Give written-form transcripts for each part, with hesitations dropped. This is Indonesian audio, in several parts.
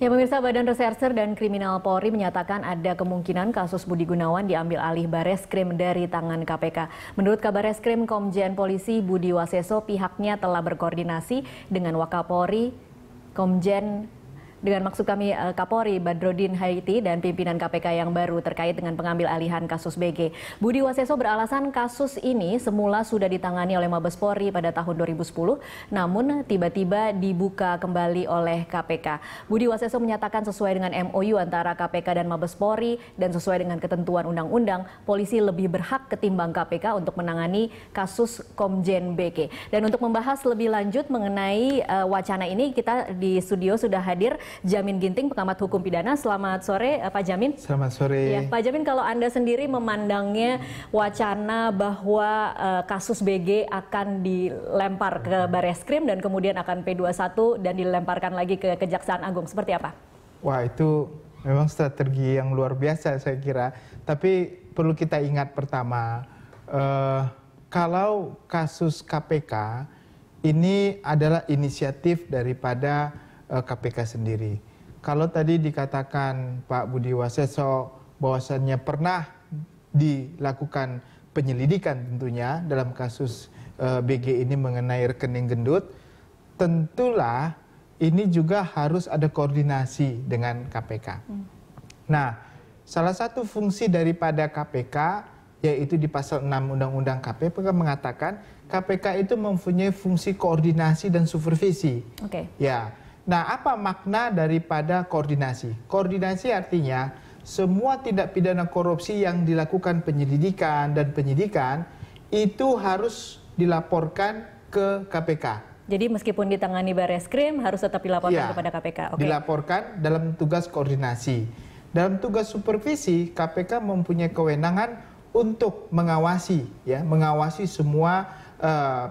Ya pemirsa, Badan Reserse dan Kriminal Polri menyatakan ada kemungkinan kasus Budi Gunawan diambil alih Bareskrim dari tangan KPK. Menurut Kabareskrim Komjen Polisi Budi Waseso, pihaknya telah berkoordinasi dengan Wakapolri, Kapolri Badrodin Haiti dan pimpinan KPK yang baru terkait dengan pengambil alihan kasus BG. Budi Waseso beralasan kasus ini semula sudah ditangani oleh Mabes Polri pada tahun 2010, namun tiba-tiba dibuka kembali oleh KPK. Budi Waseso menyatakan sesuai dengan MOU antara KPK dan Mabes Polri dan sesuai dengan ketentuan undang-undang, polisi lebih berhak ketimbang KPK untuk menangani kasus Komjen BG. Dan untuk membahas lebih lanjut mengenai wacana ini, kita di studio sudah hadir Jamin Ginting, pengamat hukum pidana. Selamat sore, Pak Jamin. Selamat sore. Ya, Pak Jamin, kalau Anda sendiri memandangnya wacana bahwa kasus BG akan dilempar ke Bareskrim dan kemudian akan P21 dan dilemparkan lagi ke Kejaksaan Agung, seperti apa? Wah, itu memang strategi yang luar biasa saya kira. Tapi perlu kita ingat pertama, kalau kasus KPK ini adalah inisiatif daripada KPK sendiri. Kalau tadi dikatakan Pak Budi Waseso bahwasannya pernah dilakukan penyelidikan tentunya dalam kasus BG ini mengenai rekening gendut, tentulah ini juga harus ada koordinasi dengan KPK. Nah, salah satu fungsi daripada KPK yaitu di pasal 6 Undang-Undang KPK mengatakan KPK itu mempunyai fungsi koordinasi dan supervisi. Oke. Ya. Nah, apa makna daripada koordinasi? Koordinasi artinya semua tindak pidana korupsi yang dilakukan penyelidikan dan penyidikan itu harus dilaporkan ke KPK. Jadi meskipun ditangani Bareskrim harus tetap dilaporkan kepada KPK. Okay. Dilaporkan dalam tugas koordinasi. Dalam tugas supervisi, KPK mempunyai kewenangan untuk mengawasi, mengawasi semua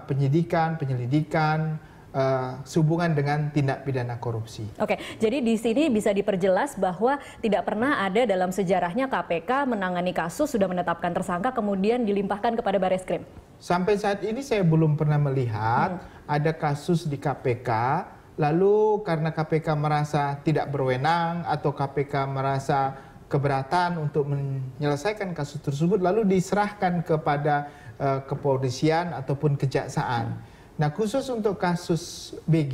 penyidikan, penyelidikan, sehubungan dengan tindak pidana korupsi. Oke, jadi di sini bisa diperjelas bahwa tidak pernah ada dalam sejarahnya KPK menangani kasus sudah menetapkan tersangka kemudian dilimpahkan kepada Bareskrim. Sampai saat ini saya belum pernah melihat ada kasus di KPK lalu karena KPK merasa tidak berwenang atau KPK merasa keberatan untuk menyelesaikan kasus tersebut lalu diserahkan kepada kepolisian ataupun kejaksaan. Nah, khusus untuk kasus BG,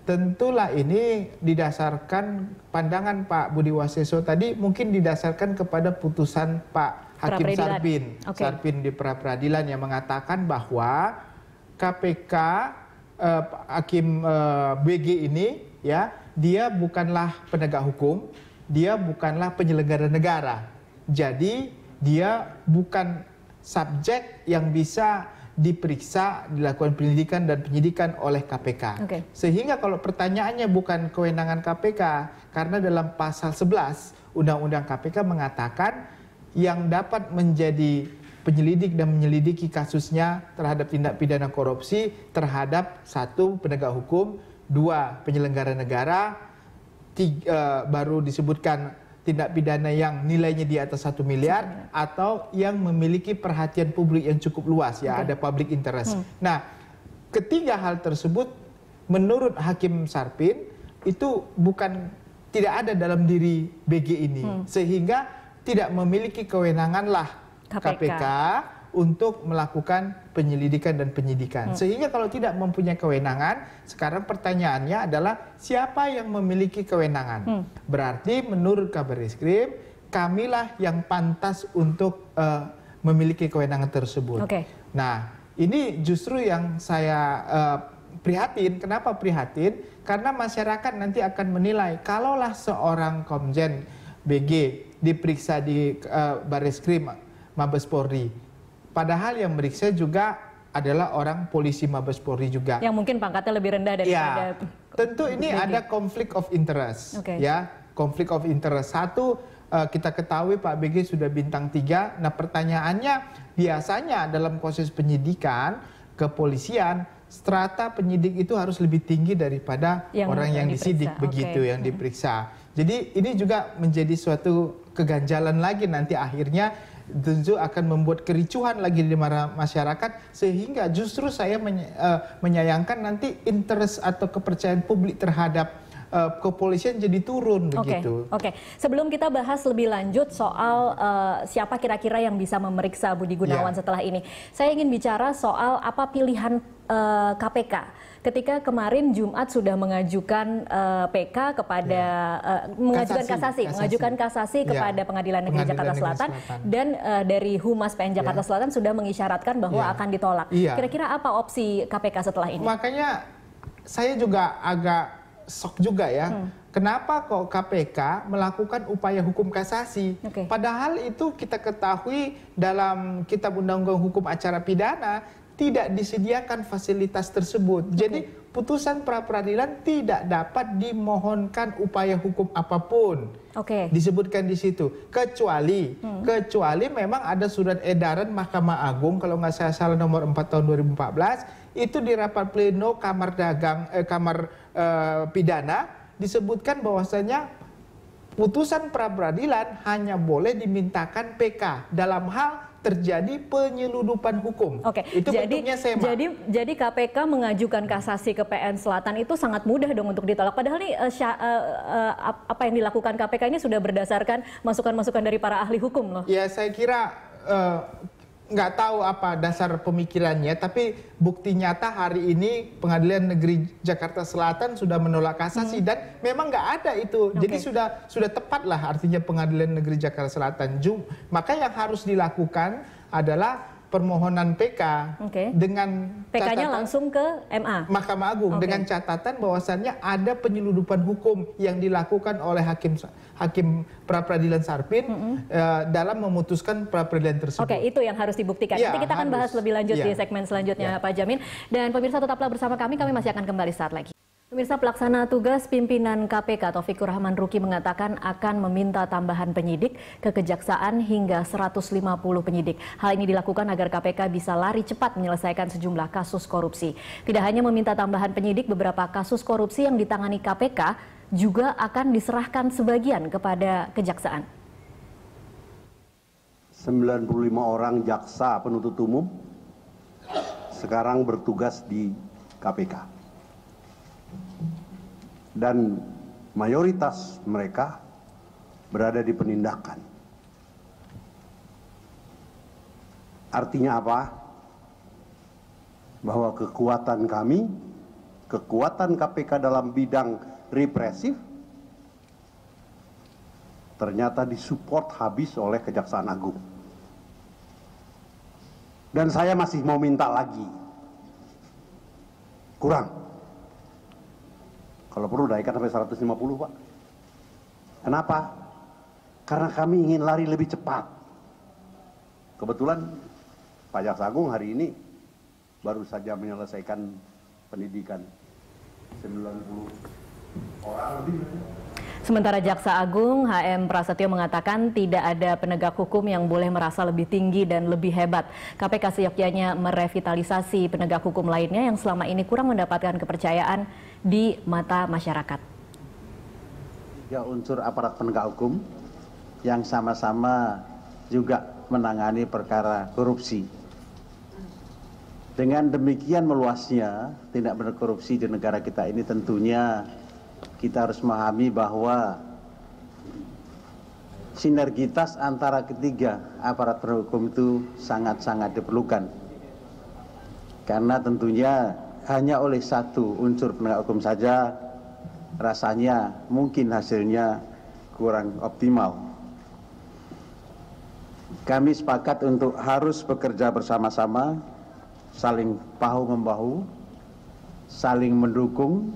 tentulah ini didasarkan pandangan Pak Budi Waseso tadi mungkin didasarkan kepada putusan Pak Hakim Sarpin di pra-peradilan yang mengatakan bahwa KPK Hakim BG ini dia bukanlah penegak hukum, dia bukanlah penyelenggara negara. Jadi dia bukan subjek yang bisa diperiksa, dilakukan penyelidikan dan penyidikan oleh KPK. Sehingga kalau pertanyaannya bukan kewenangan KPK, karena dalam pasal 11 Undang-Undang KPK mengatakan yang dapat menjadi penyelidik dan menyelidiki kasusnya terhadap tindak pidana korupsi terhadap 1 penegak hukum, 2 penyelenggara negara, 3 baru disebutkan tindak pidana yang nilainya di atas 1 miliar atau yang memiliki perhatian publik yang cukup luas, ada public interest. Nah, ketiga hal tersebut menurut Hakim Sarpin itu tidak ada dalam diri BG ini, sehingga tidak memiliki kewenanganlah KPK untuk melakukan penyelidikan dan penyidikan. Sehingga kalau tidak mempunyai kewenangan, sekarang pertanyaannya adalah siapa yang memiliki kewenangan? Berarti menurut Kabareskrim, kamilah yang pantas untuk memiliki kewenangan tersebut. Nah, ini justru yang saya prihatin. Kenapa prihatin? Karena masyarakat nanti akan menilai, kalaulah seorang Komjen BG diperiksa di Bareskrim Mabes Polri, padahal yang meriksa juga adalah orang polisi Mabes Polri juga. Yang mungkin pangkatnya lebih rendah daripada... Ya, tentu ini ada konflik of interest. Konflik of interest. Satu, kita ketahui Pak BG sudah bintang 3. Nah, pertanyaannya biasanya dalam proses penyidikan, kepolisian, strata penyidik itu harus lebih tinggi daripada orang yang disidik yang diperiksa. Jadi ini juga menjadi suatu keganjalan lagi nanti akhirnya tentu akan membuat kericuhan lagi di masyarakat, sehingga justru saya menyayangkan nanti interest atau kepercayaan publik terhadap kepolisian jadi turun begitu. Oke. Sebelum kita bahas lebih lanjut soal siapa kira-kira yang bisa memeriksa Budi Gunawan setelah ini, saya ingin bicara soal apa pilihan KPK ketika kemarin Jumat sudah mengajukan PK kepada mengajukan kasasi kepada Pengadilan Negeri Jakarta Selatan dan dari Humas PN Jakarta Selatan sudah mengisyaratkan bahwa akan ditolak. Kira-kira apa opsi KPK setelah ini? Makanya saya juga agak shock juga ya. Kenapa kok KPK melakukan upaya hukum kasasi? Padahal itu kita ketahui dalam Kitab Undang-Undang Hukum Acara Pidana tidak disediakan fasilitas tersebut. Jadi putusan pra-peradilan tidak dapat dimohonkan upaya hukum apapun. Disebutkan di situ. Kecuali memang ada surat edaran Mahkamah Agung kalau nggak saya salah nomor 4 tahun 2014 itu di rapat pleno Kamar Pidana disebutkan bahwasanya putusan pra-peradilan hanya boleh dimintakan PK dalam hal terjadi penyeludupan hukum. Itu bentuknya SEMA. Jadi KPK mengajukan kasasi ke PN Selatan itu sangat mudah dong untuk ditolak. Padahal nih apa yang dilakukan KPK ini sudah berdasarkan masukan-masukan dari para ahli hukum loh. Ya saya kira nggak tahu apa dasar pemikirannya, tapi bukti nyata hari ini Pengadilan Negeri Jakarta Selatan sudah menolak kasasi dan memang nggak ada itu. Jadi sudah tepat lah artinya Pengadilan Negeri Jakarta Selatan. Maka yang harus dilakukan adalah permohonan PK dengan PK-nya langsung ke MA Mahkamah Agung dengan catatan bahwasannya ada penyeludupan hukum yang dilakukan oleh hakim pra-peradilan Sarpin dalam memutuskan pra-peradilan tersebut. Itu yang harus dibuktikan. Nanti kita akan bahas lebih lanjut di segmen selanjutnya Pak Jamin. Dan pemirsa tetaplah bersama kami masih akan kembali saat lagi. Pemirsa, pelaksana tugas pimpinan KPK Taufikur Rahman Ruki mengatakan akan meminta tambahan penyidik ke Kejaksaan hingga 150 penyidik. Hal ini dilakukan agar KPK bisa lari cepat menyelesaikan sejumlah kasus korupsi. Tidak hanya meminta tambahan penyidik, beberapa kasus korupsi yang ditangani KPK juga akan diserahkan sebagian kepada Kejaksaan. 95 orang jaksa penuntut umum sekarang bertugas di KPK. Dan mayoritas mereka berada di penindakan. Artinya apa? Bahwa kekuatan kami, kekuatan KPK dalam bidang represif ternyata disupport habis oleh Kejaksaan Agung. Dan saya masih mau minta lagi. Kurang. Kalau perlu naikkan sampai 150, Pak. Kenapa? Karena kami ingin lari lebih cepat. Kebetulan Pak Jaksa Agung hari ini baru saja menyelesaikan pendidikan 90 orang lebih. Sementara Jaksa Agung HM Prasetyo mengatakan tidak ada penegak hukum yang boleh merasa lebih tinggi dan lebih hebat. KPK seyogyanya merevitalisasi penegak hukum lainnya yang selama ini kurang mendapatkan kepercayaan di mata masyarakat. 3 unsur aparat penegak hukum yang sama-sama juga menangani perkara korupsi. Dengan demikian meluasnya tindak pidana korupsi di negara kita ini, tentunya kita harus memahami bahwa sinergitas antara ketiga aparat penegak hukum itu sangat-sangat diperlukan. Karena tentunya hanya oleh satu unsur penegak hukum saja rasanya mungkin hasilnya kurang optimal. Kami sepakat untuk harus bekerja bersama-sama, saling bahu-membahu, saling mendukung,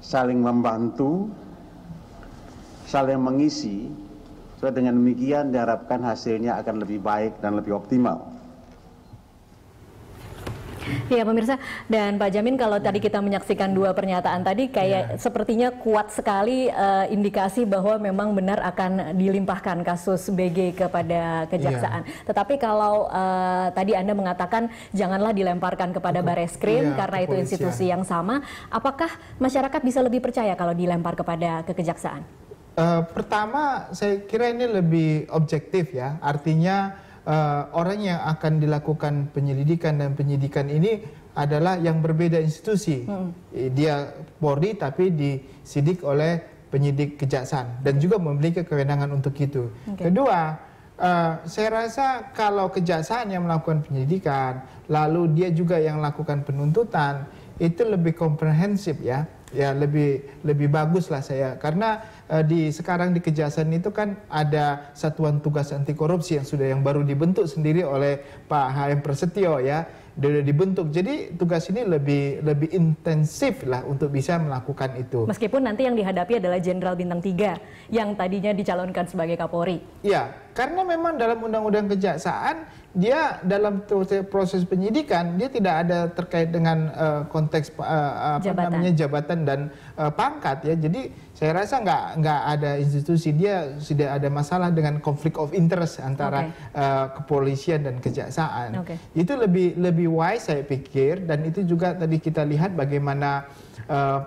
saling membantu, saling mengisi. So, dengan demikian diharapkan hasilnya akan lebih baik dan lebih optimal. Ya pemirsa, dan Pak Jamin, kalau tadi kita menyaksikan dua pernyataan tadi kayak sepertinya kuat sekali indikasi bahwa memang benar akan dilimpahkan kasus BG kepada Kejaksaan. Tetapi kalau tadi Anda mengatakan janganlah dilemparkan kepada Bareskrim karena itu institusi yang sama, apakah masyarakat bisa lebih percaya kalau dilempar kepada Kejaksaan? Pertama, saya kira ini lebih objektif ya, artinya orang yang akan dilakukan penyelidikan dan penyidikan ini adalah yang berbeda institusi. Dia Polri tapi disidik oleh penyidik kejaksaan dan juga memiliki kewenangan untuk itu. Kedua, saya rasa kalau kejaksaan yang melakukan penyidikan, lalu dia juga yang melakukan penuntutan, itu lebih komprehensif ya lebih bagus lah saya, karena sekarang di kejaksaan itu kan ada Satuan Tugas Anti Korupsi yang baru dibentuk sendiri oleh Pak HM Prasetyo ya, sudah dibentuk. Jadi tugas ini lebih intensif lah untuk bisa melakukan itu. Meskipun nanti yang dihadapi adalah Jenderal Bintang 3 yang tadinya dicalonkan sebagai Kapolri. Ya, karena memang dalam Undang-Undang Kejaksaan dia dalam proses penyidikan dia tidak ada terkait dengan konteks jabatan dan pangkat ya. Jadi saya rasa nggak ada institusi, dia sudah ada masalah dengan konflik of interest antara kepolisian dan kejaksaan. Itu lebih wise saya pikir, dan itu juga tadi kita lihat bagaimana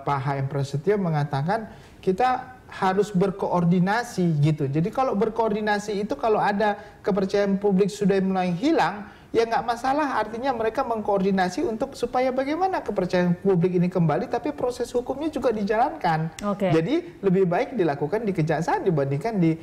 Pak HM Prasetyo mengatakan kita harus berkoordinasi gitu. Jadi kalau berkoordinasi itu kalau ada kepercayaan publik sudah mulai hilang, ya nggak masalah, artinya mereka mengkoordinasi untuk supaya bagaimana kepercayaan publik ini kembali, tapi proses hukumnya juga dijalankan. Jadi lebih baik dilakukan di kejaksaan dibandingkan di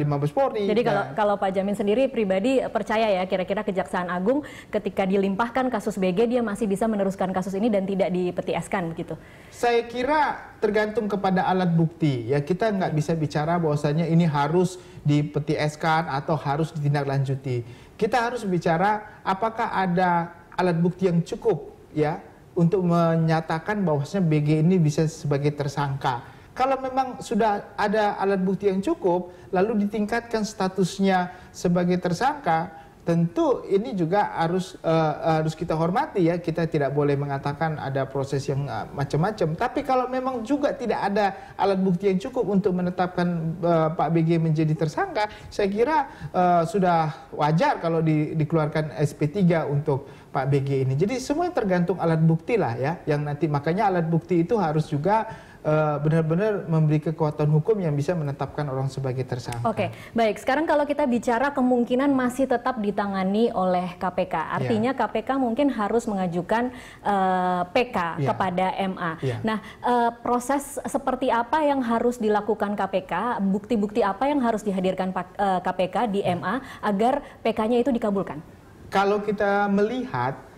Mabes Polri. Jadi kalau Pak Jamin sendiri pribadi percaya ya kira-kira Kejaksaan Agung ketika dilimpahkan kasus BG dia masih bisa meneruskan kasus ini dan tidak dipetieskan begitu? Saya kira tergantung kepada alat bukti ya, kita nggak bisa bicara bahwasanya ini harus dipetieskan atau harus ditindaklanjuti. Kita harus bicara apakah ada alat bukti yang cukup ya untuk menyatakan bahwasanya BG ini bisa sebagai tersangka. Kalau memang sudah ada alat bukti yang cukup lalu ditingkatkan statusnya sebagai tersangka, tentu ini juga harus kita hormati ya. Kita tidak boleh mengatakan ada proses yang macam-macam. Tapi kalau memang juga tidak ada alat bukti yang cukup untuk menetapkan Pak BG menjadi tersangka, saya kira sudah wajar kalau dikeluarkan SP3 untuk Pak BG ini. Jadi semua tergantung alat bukti lah ya, yang nanti makanya alat bukti itu harus juga benar-benar memberi kekuatan hukum yang bisa menetapkan orang sebagai tersangka. Baik. Sekarang kalau kita bicara kemungkinan masih tetap ditangani oleh KPK, artinya KPK mungkin harus mengajukan PK kepada MA. Nah, proses seperti apa yang harus dilakukan KPK, bukti-bukti apa yang harus dihadirkan KPK di MA agar PK-nya itu dikabulkan? Kalau kita melihat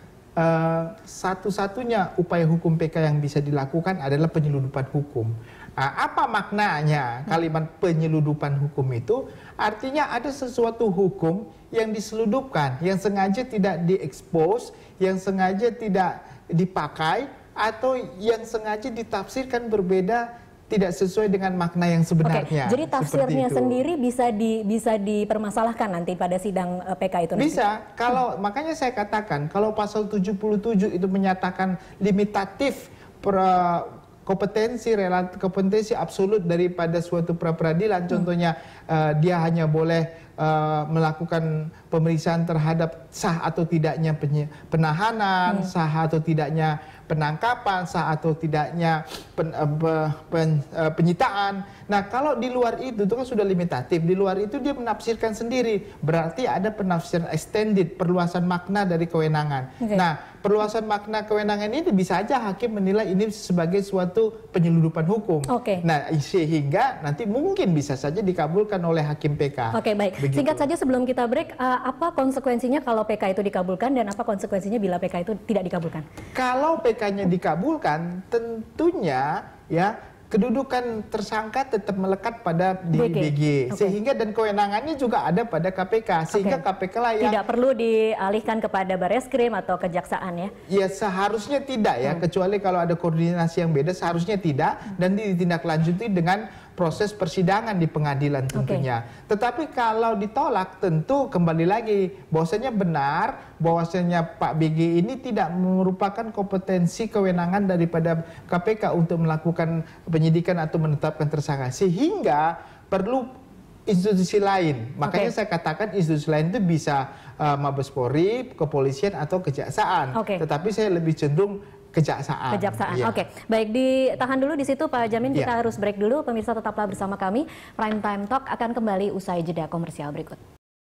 satu-satunya upaya hukum PK yang bisa dilakukan adalah penyeludupan hukum. Apa maknanya kalimat penyeludupan hukum itu? Artinya ada sesuatu hukum yang diseludupkan, yang sengaja tidak diekspos, yang sengaja tidak dipakai, atau yang sengaja ditafsirkan berbeda, tidak sesuai dengan makna yang sebenarnya. Jadi tafsirnya sendiri bisa dipermasalahkan nanti pada sidang PK itu nanti? Bisa. Makanya saya katakan kalau pasal 77 itu menyatakan limitatif kompetensi absolut daripada suatu pra-peradilan, contohnya dia hanya boleh melakukan pemeriksaan terhadap sah atau tidaknya penahanan, sah atau tidaknya penangkapan, sah atau tidaknya penyitaan. Nah, kalau di luar itu kan sudah limitatif. Di luar itu dia menafsirkan sendiri. Berarti ada penafsiran extended, perluasan makna dari kewenangan. Nah, perluasan makna kewenangan ini bisa aja hakim menilai ini sebagai suatu penyeludupan hukum. Nah, sehingga nanti mungkin bisa saja dikabulkan oleh hakim PK. Baik. Begitu. Singkat saja sebelum kita break, apa konsekuensinya kalau PK itu dikabulkan dan apa konsekuensinya bila PK itu tidak dikabulkan? Kalau PK-nya dikabulkan, tentunya ya kedudukan tersangka tetap melekat pada BG, sehingga dan kewenangannya juga ada pada KPK, sehingga KPK lah yang tidak perlu dialihkan kepada Bareskrim atau Kejaksaan ya? Ya seharusnya tidak ya, kecuali kalau ada koordinasi yang beda, seharusnya tidak, dan ditindaklanjuti dengan proses persidangan di pengadilan tentunya. Tetapi kalau ditolak, tentu kembali lagi bahwasanya benar bahwasanya Pak BG ini tidak merupakan kompetensi kewenangan daripada KPK untuk melakukan penyidikan atau menetapkan tersangka, sehingga perlu institusi lain. Makanya saya katakan institusi lain itu bisa Mabes Polri, kepolisian atau kejaksaan. Tetapi saya lebih cenderung kejaksaan. Baik, ditahan dulu di situ Pak Jamin, kita harus break dulu. Pemirsa tetaplah bersama kami. Prime Time Talk akan kembali usai jeda komersial berikut.